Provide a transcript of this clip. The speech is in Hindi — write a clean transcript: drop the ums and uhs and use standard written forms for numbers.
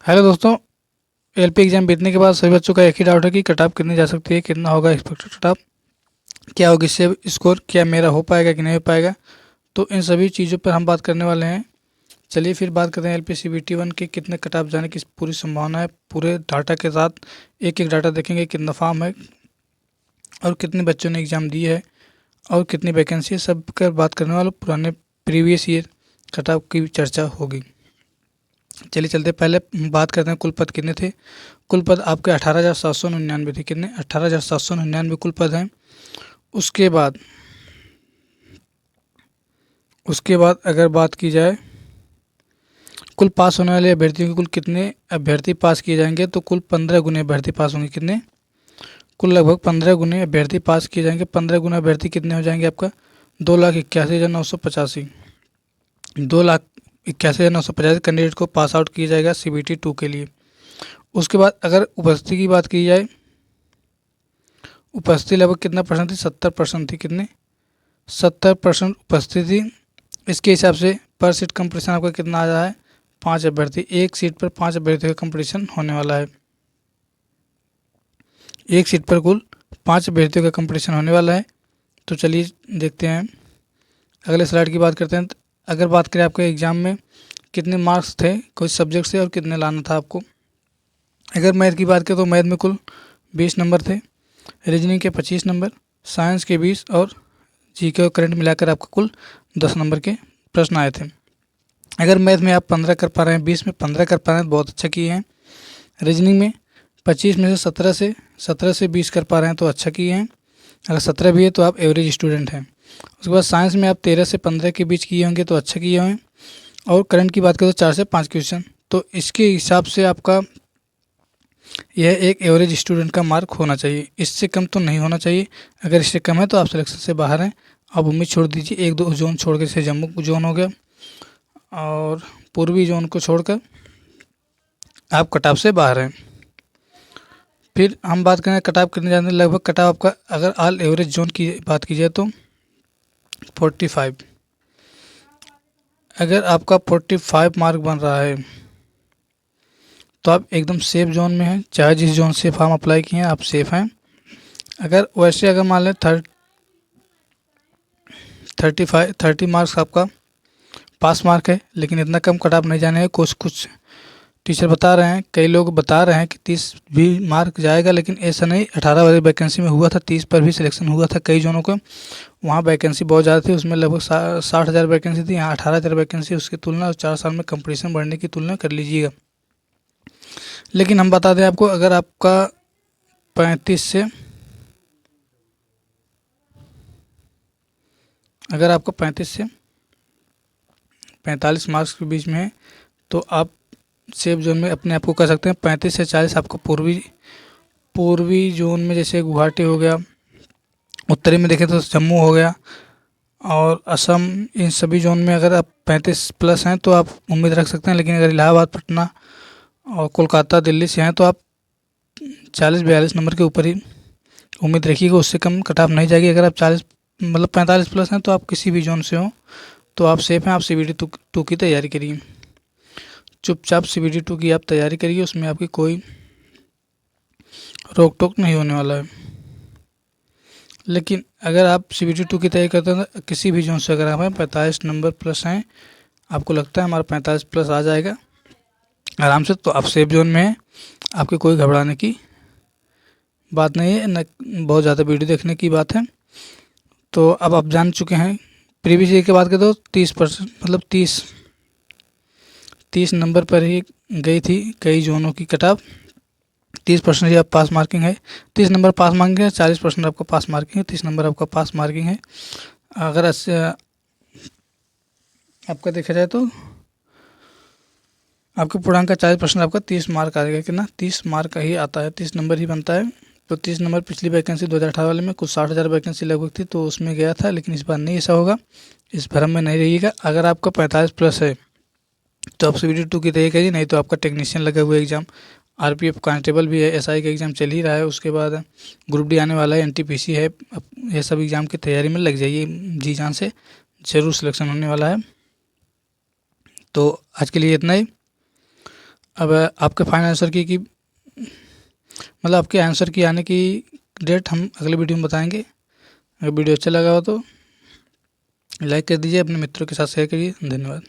हेलो दोस्तों। एलपी एग्जाम बीतने के बाद सभी बच्चों का एक ही डाउट है कि कट ऑफ कितनी जा सकती है, कितना होगा एक्सपेक्टेड कट ऑफ, क्या होगी इससे स्कोर, क्या मेरा हो पाएगा कि नहीं हो पाएगा। तो इन सभी चीज़ों पर हम बात करने वाले हैं। चलिए फिर बात करते हैं एलपी सीबीटी 1 के कितने कट ऑफ जाने की पूरी संभावना है। पूरे डाटा के साथ एक एक डाटा देखेंगे, कितना फॉर्म है और कितने बच्चों ने एग्ज़ाम दी है और कितनी वैकेंसी है, सब कर बात करने वाले। पुराने प्रीवियस ईयर कट ऑफ की चर्चा होगी। चलिए चलते पहले बात करते हैं कुल पद कितने थे। कुल पद आपके 18,799 थे। कितने? 18,799 कुल पद हैं। उसके बाद अगर बात की जाए कुल पास होने वाले अभ्यर्थियों के कुल कितने अभ्यर्थी पास किए जाएंगे, तो कुल 15 गुने अभ्यर्थी पास होंगे। कितने? कुल लगभग 15 गुने अभ्यर्थी पास किए जाएंगे। 15 गुना अभ्यर्थी कितने हो जाएंगे आपका? 2,81,985। 2,81,985 कैंडिडेट को पास आउट किया जाएगा सीबीटी 2 के लिए। उसके बाद अगर उपस्थिति की बात की जाए, उपस्थिति लगभग कितना परसेंट थी? 70% थी। कितने? 70% उपस्थिति। इसके हिसाब से पर सीट कंपटीशन आपका कितना आ रहा है? 5 अभ्यर्थी। एक सीट पर 5 अभ्यर्थियों का कंपटीशन होने वाला है। एक सीट पर कुल 5 अभ्यर्थियों का कंपटीशन होने वाला है। तो चलिए देखते हैं, अगले स्लाइड की बात करते हैं। अगर बात करें आपके एग्ज़ाम में कितने मार्क्स थे कुछ सब्जेक्ट से और कितने लाना था आपको। अगर मैथ की बात करें तो मैथ में कुल 20 नंबर थे, रीजनिंग के 25 नंबर, साइंस के 20 और जीके और करंट मिलाकर आपका कुल 10 नंबर के प्रश्न आए थे। अगर मैथ में आप 15 कर पा रहे हैं, 20 में 15 कर पा रहे हैं, बहुत अच्छा किए हैं। रीजनिंग में 25 में से 17 से 20 कर पा रहे हैं तो अच्छा किए हैं। अगर 17 भी है तो आप एवरेज स्टूडेंट हैं। उसके बाद साइंस में आप 13 से 15 के बीच किए होंगे तो अच्छा किए होंगे। और करंट की बात करें तो 4 से 5 क्वेश्चन। तो इसके हिसाब से आपका यह एक एवरेज स्टूडेंट का मार्क होना चाहिए, इससे कम तो नहीं होना चाहिए। अगर इससे कम है तो आप सिलेक्शन से बाहर हैं। आप उम्मीद छोड़ दीजिए। एक दो जोन छोड़ के, जैसे जम्मू जोन हो गया और पूर्वी जोन को छोड़कर आप कट ऑफ से बाहर हैं। फिर हम बात करें कट ऑफ कितने जाने, लगभग कट ऑफ आपका अगर ऑल एवरेज जोन की बात की जाए तो 45। अगर आपका 45 मार्क बन रहा है तो आप एकदम सेफ जोन में हैं। चाहे जिस जोन से फॉर्म अप्लाई किए हैं आप सेफ हैं। अगर मान लें 30 मार्क्स आपका पास मार्क है, लेकिन इतना कम कट ऑफ नहीं जाने हैं। कुछ टीचर बता रहे हैं, कई लोग बता रहे हैं कि 30 भी मार्क जाएगा, लेकिन ऐसा नहीं। 18 वाली वैकेंसी में हुआ था, 30 पर भी सिलेक्शन हुआ था कई जोनों का। वहाँ वैकेंसी बहुत ज़्यादा थी, उसमें लगभग 60,000 वैकेंसी थी। यहाँ 18,000 वैकेंसी, उसकी तुलना और 4 साल में कंपटीशन बढ़ने की तुलना कर लीजिएगा। लेकिन हम बता दें आपको, अगर आपका 35 से अगर आपका 35 से 45 मार्क्स के बीच में है तो आप सेफ जोन में अपने आप को कर सकते हैं। 35 से 40 आपको पूर्वी जोन में, जैसे गुवाहाटी हो गया, उत्तरी में देखें तो जम्मू हो गया और असम, इन सभी जोन में अगर आप 35 प्लस हैं तो आप उम्मीद रख सकते हैं। लेकिन अगर इलाहाबाद, पटना और कोलकाता, दिल्ली से हैं तो आप 40-42 नंबर के ऊपर ही उम्मीद रखिएगा, उससे कम कट ऑफ नहीं जाएगी। अगर आप 45 प्लस हैं तो आप किसी भी जोन से हो तो आप सेफ हैं। आप सीबीटी 2 की तैयारी करिए, चुपचाप सीबीटी 2 की आप तैयारी करिए, उसमें आपकी कोई रोक टोक नहीं होने वाला है। लेकिन अगर आप सीबीटी 2 की तैयारी करते हैं तो किसी भी जोन से अगर आप 45 नंबर प्लस हैं, आपको लगता है हमारा 45 प्लस आ जाएगा आराम से, तो आप सेफ जोन में हैं। आपकी कोई घबराने की बात नहीं है, न बहुत ज़्यादा वीडियो देखने की बात है। तो अब आप जान चुके हैं। प्रीवियस ईयर की बात करें तो 30%, मतलब 30 नंबर पर ही गई थी कई जोनों की कट ऑफ। 30% ही आप पास मार्किंग है। 30 नंबर पास मार्किंग है, 40% आपका पास मार्किंग है, 30 नंबर आपका पास मार्किंग है। अगर आपका देखा जाए तो आपके पूर्णांक का 40% आपका 30 मार्क आ जाएगा। कितना? 30 मार्क का ही आता है, 30 नंबर ही बनता है। तो 30 नंबर पिछली वैकेंसी 2018 वाले में कुछ 60,000 वैकेंसी लगभग थी तो उसमें गया था, लेकिन इस बार नहीं ऐसा होगा। इस भ्रम में नहीं रहिएगा। अगर आपका 45 प्लस है तो आप सीबीटी 2 की तैयारी करिए, नहीं तो आपका टेक्नीशियन लगा हुआ एग्ज़ाम, आरपीएफ कांस्टेबल भी है, एसआई का एग्ज़ाम चल ही रहा है, उसके बाद ग्रुप डी आने वाला है, एनटीपीसी है। ये सब एग्ज़ाम की तैयारी में लग जाइए जी जान से, ज़रूर सिलेक्शन होने वाला है। तो आज के लिए इतना ही। अब आपके फाइनल आंसर की मतलब आपके आंसर की आने की डेट हम अगले वीडियो में बताएंगे। अगर वीडियो अच्छा लगा हो तो लाइक कर दीजिए, अपने मित्रों के साथ शेयर करिए। धन्यवाद।